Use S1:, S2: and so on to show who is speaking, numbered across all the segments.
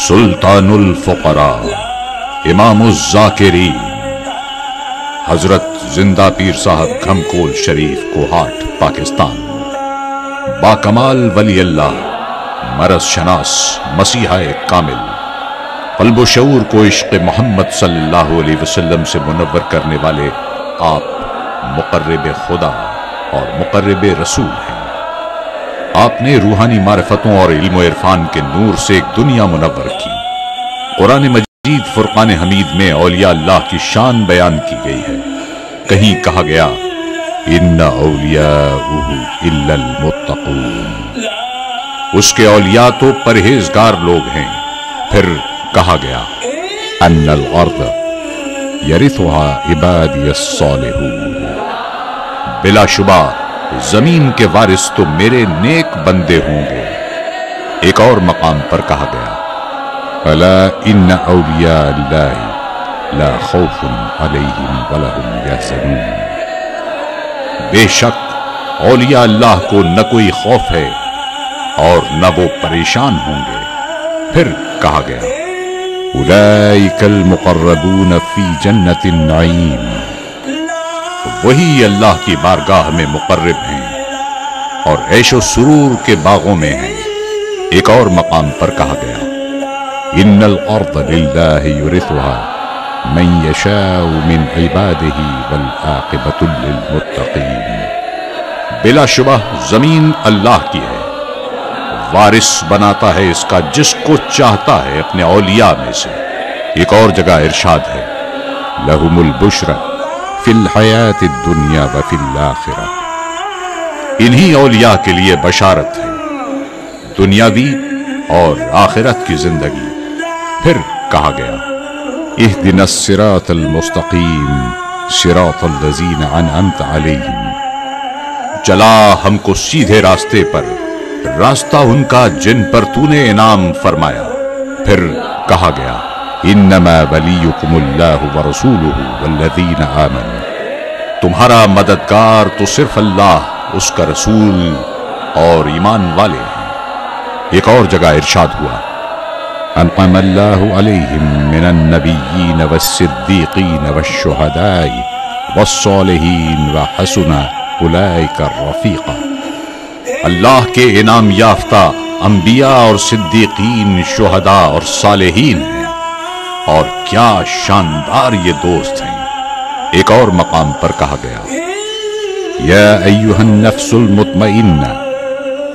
S1: سلطان الفقراء امام الذاکرین حضرت زندہ پیر صاحب گھمکول شریف کوہاٹ پاکستان، باکمال ولی اللہ، مرض شناس، مسیحا کامل، قلب و شعور کو عشق محمد صلی اللہ علیہ وسلم سے منور کرنے والے آپ مقرب خدا اور مقرب رسول ہیں۔ آپ نے روحانی معرفتوں اور علم و عرفان کے نور سے ایک دنیا منور کی۔ قرآن مجید فرقان حمید میں اولیاء اللہ کی شان بیان کی گئی ہے۔ کہیں کہا گیا ان اولیاءہ الا المتقون، اس کے اولیاء تو پرہیزگار لوگ ہیں۔ پھر کہا گیا ان الارض یرثها عبادی الصالحون، بلا شبہ زمین کے وارث تو میرے نیک بندے ہوں گے۔ ایک اور مقام پر کہا گیا الا ان اولیاء اللہ لا خوف علیہم ولا هم یحزنون، بے شک اولیاء اللہ کو نہ کوئی خوف ہے اور نہ وہ پریشان ہوں گے۔ پھر کہا گیا اولئک المقربون فی جنت النعیم، وہی اللہ کی بارگاہ میں مقرب ہیں اور عیش و سرور کے باغوں میں ہیں۔ ایک اور مقام پر کہا گیا ان الارض للہ یورثها من یشاء من عباده والعاقبۃ للمتقین، بلا شبہ زمین اللہ کی ہے، وارث بناتا ہے اس کا جس کو چاہتا ہے اپنے اولیاء میں سے۔ ایک اور جگہ ارشاد ہے لہم البشری فی الحیات الدنیا وفی الآخرہ، انہی اولیاء کے لیے بشارت ہے دنیاوی اور آخرت کی زندگی۔ پھر کہا گیا اہدنا الصراط المستقیم صراط الذین انعمت علیہم، چلا ہم کو سیدھے راستے پر، راستہ ان کا جن پر تو نے انعام فرمایا۔ پھر کہا گیا انما ولیکم اللہ ورسولہ والذین آمنوا، تمہارا مددگار تو صرف اللہ، اس کا رسول اور ایمان والے ہیں۔ ایک اور جگہ ارشاد ہوا انعم اللہ علیہم من النبیین والصدیقین والشہداء والصالحین وحسن اولئک الرفیقا، اللہ کے انعام یافتہ انبیاء اور صدیقین، شہداء اور صالحین ہیں، اور کیا شاندار یہ دوست ہیں۔ ایک اور مقام پر کہا گیا یا ایھا النفس المطمئنہ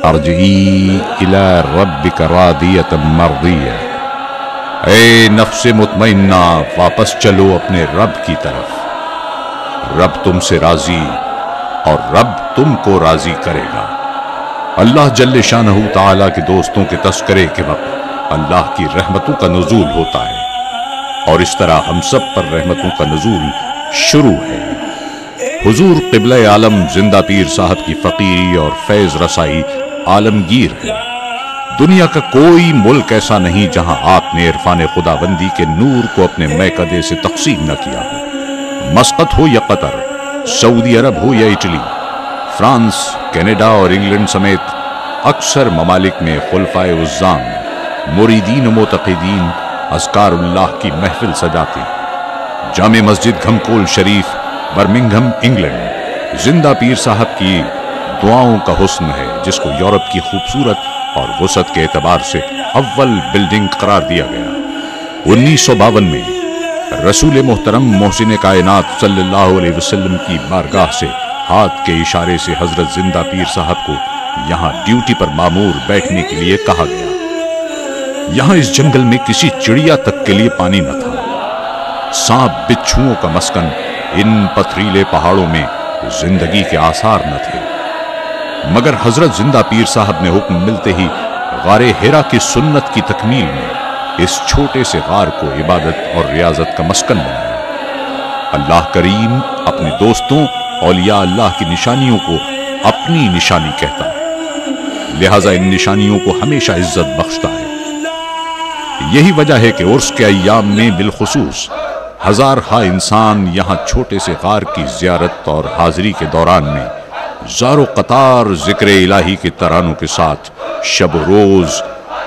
S1: ارجعی الی ربک راضیۃ مرضیہ، اے نفس مطمئنہ واپس چلو اپنے رب کی طرف، رب تم سے راضی اور رب تم کو راضی کرے گا۔ اللہ جل شانہ تعالیٰ کے دوستوں کے تذکرے کے وقت اللہ کی رحمتوں کا نزول ہوتا ہے، اور اس طرح ہم سب پر رحمتوں کا نزول شروع ہے۔ حضور قبلہ عالم زندہ پیر صاحب کی فقیری اور فیض رسائی عالمگیر ہے۔ دنیا کا کوئی ملک ایسا نہیں جہاں آپ نے عرفان خدا بندی کے نور کو اپنے میکدے سے تقسیم نہ کیا ہو۔ مسقط ہو یا قطر، سعودی عرب ہو یا اٹلی، فرانس، کینیڈا اور انگلینڈ سمیت اکثر ممالک میں خلفائے عظام، مریدین و معتقدین اذکار اللہ کی محفل سجاتے۔ جامع مسجد گھمکول شریف، برمنگھم، انگلینڈ، زندہ پیر صاحب کی دعاؤں کا حسن ہے، جس کو یورپ کی خوبصورت اور وسعت کے اعتبار سے اول بلڈنگ قرار دیا گیا۔ 1952 میں رسول محترم محسن کائنات صلی اللہ علیہ وسلم کی بارگاہ سے ہاتھ کے اشارے سے حضرت زندہ پیر صاحب کو یہاں ڈیوٹی پر مامور بیٹھنے کے لیے کہا گیا۔ یہاں اس جنگل میں کسی چڑیا تک کے لیے پانی نہ تھا، سانپ بچھوؤں کا مسکن، ان پتھریلے پہاڑوں میں زندگی کے آثار نہ تھے، مگر حضرت زندہ پیر صاحب نے حکم ملتے ہی غار حرا کی سنت کی تکمیل میں اس چھوٹے سے غار کو عبادت اور ریاضت کا مسکن بنایا۔ اللہ کریم اپنے دوستوں اولیاء اللہ کی نشانیوں کو اپنی نشانی کہتا ہے، لہذا ان نشانیوں کو ہمیشہ عزت بخشتا ہے۔ یہی وجہ ہے کہ عرس کے ایام میں بالخصوص ہزار ہا انسان یہاں چھوٹے سے غار کی زیارت اور حاضری کے دوران میں زار و قطار ذکر الہی کے ترانوں کے ساتھ شب و روز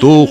S1: 2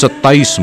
S1: 27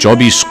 S1: 24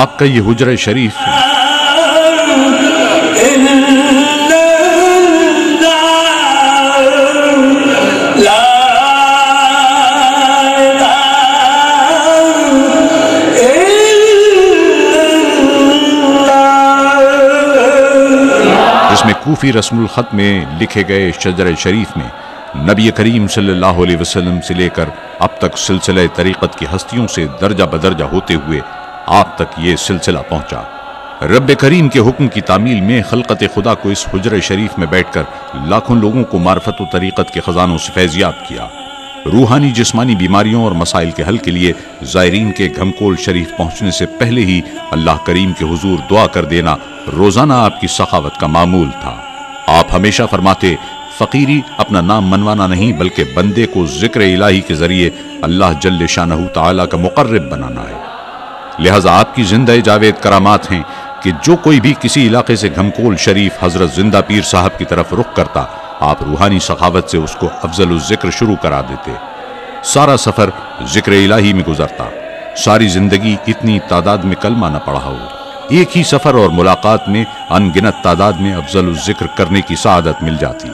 S1: آپ کا یہ حجرہ شریف جس میں کوفی رسم الخط میں لکھے گئے شجرہ شریف میں نبی کریم صلی اللہ علیہ وسلم سے لے کر اب تک سلسلہ طریقت کی ہستیوں سے درجہ بدرجہ ہوتے ہوئے آپ تک یہ سلسلہ پہنچا۔ رب کریم کے حکم کی تعمیل میں خلقت خدا کو اس حجرہ شریف میں بیٹھ کر لاکھوں لوگوں کو معرفت و طریقت کے خزانوں سے فیضیاب کیا۔ روحانی جسمانی بیماریوں اور مسائل کے حل کے لیے زائرین کے گھمکول شریف پہنچنے سے پہلے ہی اللہ کریم کے حضور دعا کر دینا روزانہ آپ کی سخاوت کا معمول تھا۔ آپ ہمیشہ فرماتے، فقیری اپنا نام منوانا نہیں بلکہ بندے کو ذکر الہی کے ذریعے اللہ جل شانہ تعالیٰ کا مقرب بنانا ہے۔ لہذا آپ کی زندہ جاوید کرامات ہیں کہ جو کوئی بھی کسی علاقے سے گھمکول شریف حضرت زندہ پیر صاحب کی طرف رخ کرتا، آپ روحانی سخاوت سے اس کو افضل الذکر شروع کرا دیتے۔ سارا سفر ذکر الہی میں گزرتا، ساری زندگی اتنی تعداد میں کلمہ نہ پڑھا ہو۔ ایک ہی سفر اور ملاقات میں ان گنت تعداد میں افضل الذکر کرنے کی سعادت مل جاتی۔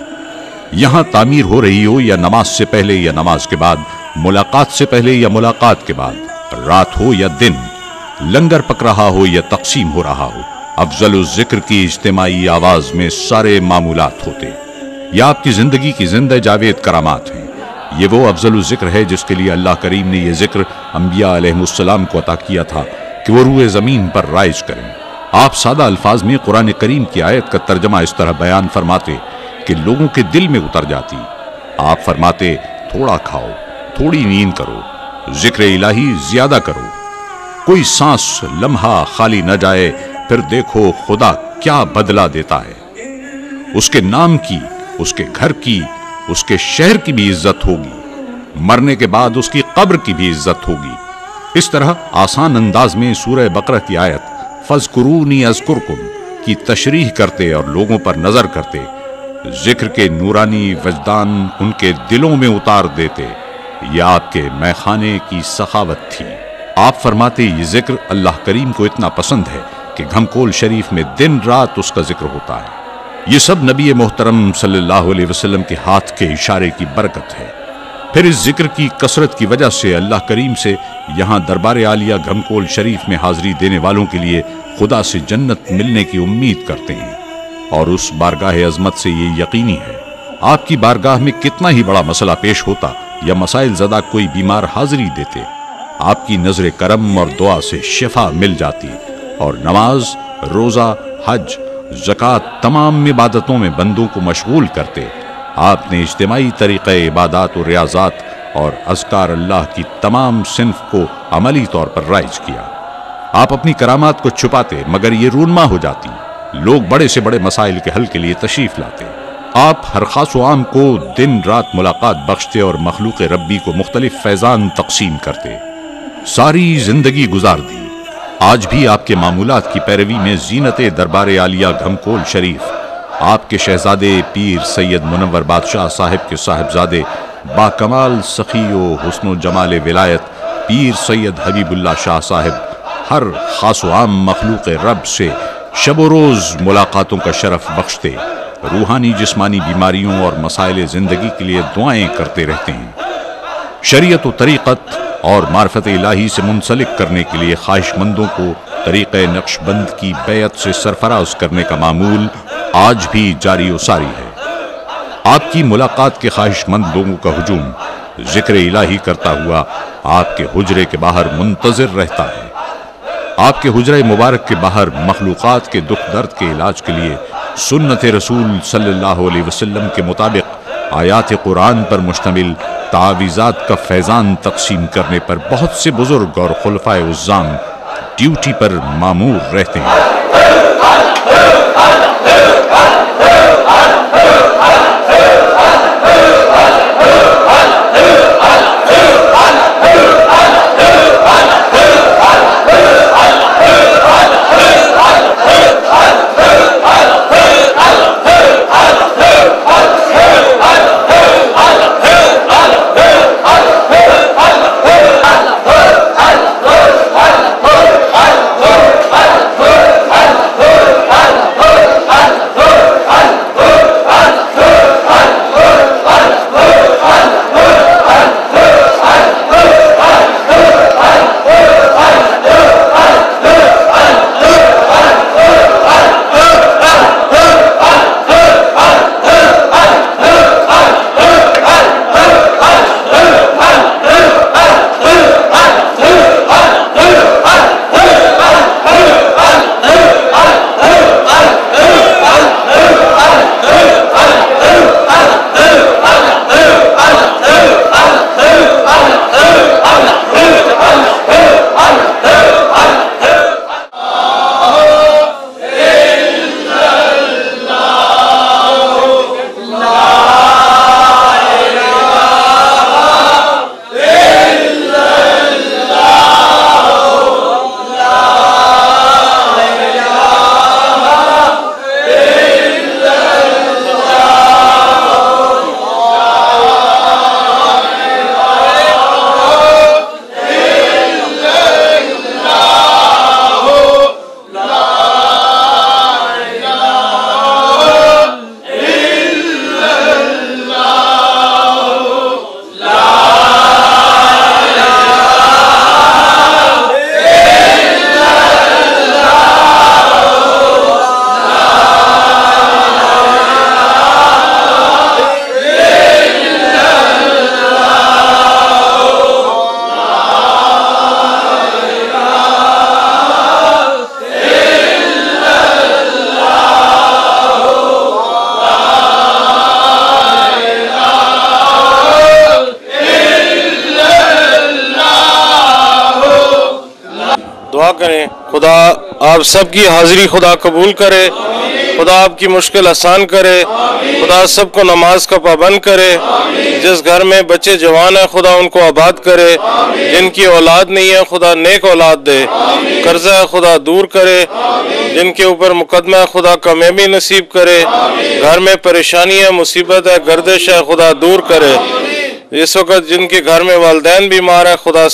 S1: یہاں تعمیر ہو رہی ہو یا نماز سے پہلے یا نماز کے بعد، ملاقات سے پہلے یا ملاقات کے بعد، رات ہو یا دن، لنگر پک رہا ہو یا تقسیم ہو رہا ہو، افضل الذکر کی اجتماعی آواز میں سارے معمولات ہوتے۔ یہ آپ کی زندگی کی زندہ جاوید کرامات ہیں۔ یہ وہ افضل الذکر ہے جس کے لیے اللہ کریم نے یہ ذکر انبیاء علیہ السلام کو عطا کیا تھا کہ وہ روئے زمین پر رائج کریں۔ آپ سادہ الفاظ میں قرآن کریم کی آیت کا ترجمہ اس طرح بیان فرماتے کہ لوگوں کے دل میں اتر جاتی۔ آپ فرماتے، تھوڑا کھاؤ، تھوڑی نیند کرو، ذکر الہی زیادہ کرو، کوئی سانس لمحہ خالی نہ جائے، پھر دیکھو خدا کیا بدلہ دیتا ہے۔ اس کے نام کی، اس کے گھر کی، اس کے شہر کی بھی عزت ہوگی، مرنے کے بعد اس کی قبر کی بھی عزت ہوگی۔ اس طرح آسان انداز میں سورہ بقرہ کی آیت فَاذْكُرُونِي أَذْكُرْكُمْ کی تشریح کرتے اور لوگوں پر نظر کرتے، ذکر کے نورانی وجدان ان کے دلوں میں اتار دیتے۔ یہ آپ کے میخانے کی سخاوت تھی۔ آپ فرماتے، یہ ذکر اللہ کریم کو اتنا پسند ہے کہ گھمکول شریف میں دن رات اس کا ذکر ہوتا ہے۔ یہ سب نبی محترم صلی اللہ علیہ وسلم کے ہاتھ کے اشارے کی برکت ہے۔ پھر اس ذکر کی کثرت کی وجہ سے اللہ کریم سے یہاں دربار عالیہ گھمکول شریف میں حاضری دینے والوں کے لیے خدا سے جنت ملنے کی امید کرتے ہیں، اور اس بارگاہ عظمت سے یہ یقینی ہے، آپ کی بارگاہ میں کتنا ہی بڑا مسئلہ پیش ہوتا یا مسائل زدہ کوئی بیمار حاضری دیتے، آپ کی نظر کرم اور دعا سے شفا مل جاتی، اور نماز، روزہ، حج، زکوٰۃ تمام عبادتوں میں بندوں کو مشغول کرتے۔ آپ نے اجتماعی طریقہ عبادات و ریاضات اور اذکار اللہ کی تمام صنف کو عملی طور پر رائج کیا۔ آپ اپنی کرامات کو چھپاتے مگر یہ رونما ہو جاتی، لوگ بڑے سے بڑے مسائل کے حل کے لیے تشریف لاتے۔ آپ ہر خاص و عام کو دن رات ملاقات بخشتے اور مخلوق ربی کو مختلف فیضان تقسیم کرتے۔ ساری زندگی گزار دی، آج بھی آپ کے معمولات کی پیروی میں زینت دربار عالیہ گھمکول شریف، آپ کے شہزادے پیر سید منور بادشاہ صاحب کے صاحبزادے با کمال سخی و حسن و جمال ولایت پیر سید حبیب اللہ شاہ صاحب ہر خاص و عام مخلوق رب سے شب و روز ملاقاتوں کا شرف بخشتے، روحانی جسمانی بیماریوں اور مسائل زندگی کے لیے دعائیں کرتے رہتے ہیں۔ شریعت و طریقت اور معرفت الہی سے منسلک کرنے کے لیے خواہش مندوں کو طریقہ نقش بند کی بیعت سے سرفراز کرنے کا معمول آج بھی جاری و ساری ہے۔ آپ کی ملاقات کے خواہش مند لوگوں کا ہجوم ذکر الہی کرتا ہوا آپ کے حجرے کے باہر منتظر رہتا ہے۔ آپ کے حجرے مبارک کے باہر مخلوقات کے دکھ درد کے علاج کے لیے سنت رسول صلی اللہ علیہ وسلم کے مطابق آیات قرآن پر مشتمل تعویذات کا فیضان تقسیم کرنے پر بہت سے بزرگ اور خلفائے عظام ڈیوٹی پر مامور رہتے ہیں۔
S2: آپ سب کی حاضری خدا قبول کرے، خدا آپ کی مشکل آسان کرے، خدا سب کو نماز کا پابند کرے، جس گھر میں بچے جوان ہیں خدا ان کو آباد کرے، جن کی اولاد نہیں ہے خدا نیک اولاد دے، قرضہ ہے خدا دور کرے، جن کے اوپر مقدمہ ہے خدا کامیابی نصیب کرے، گھر میں پریشانی ہے، مصیبت ہے، گردش ہے، خدا دور کرے، اس وقت جن کے گھر میں والدین بیمار ہے خدا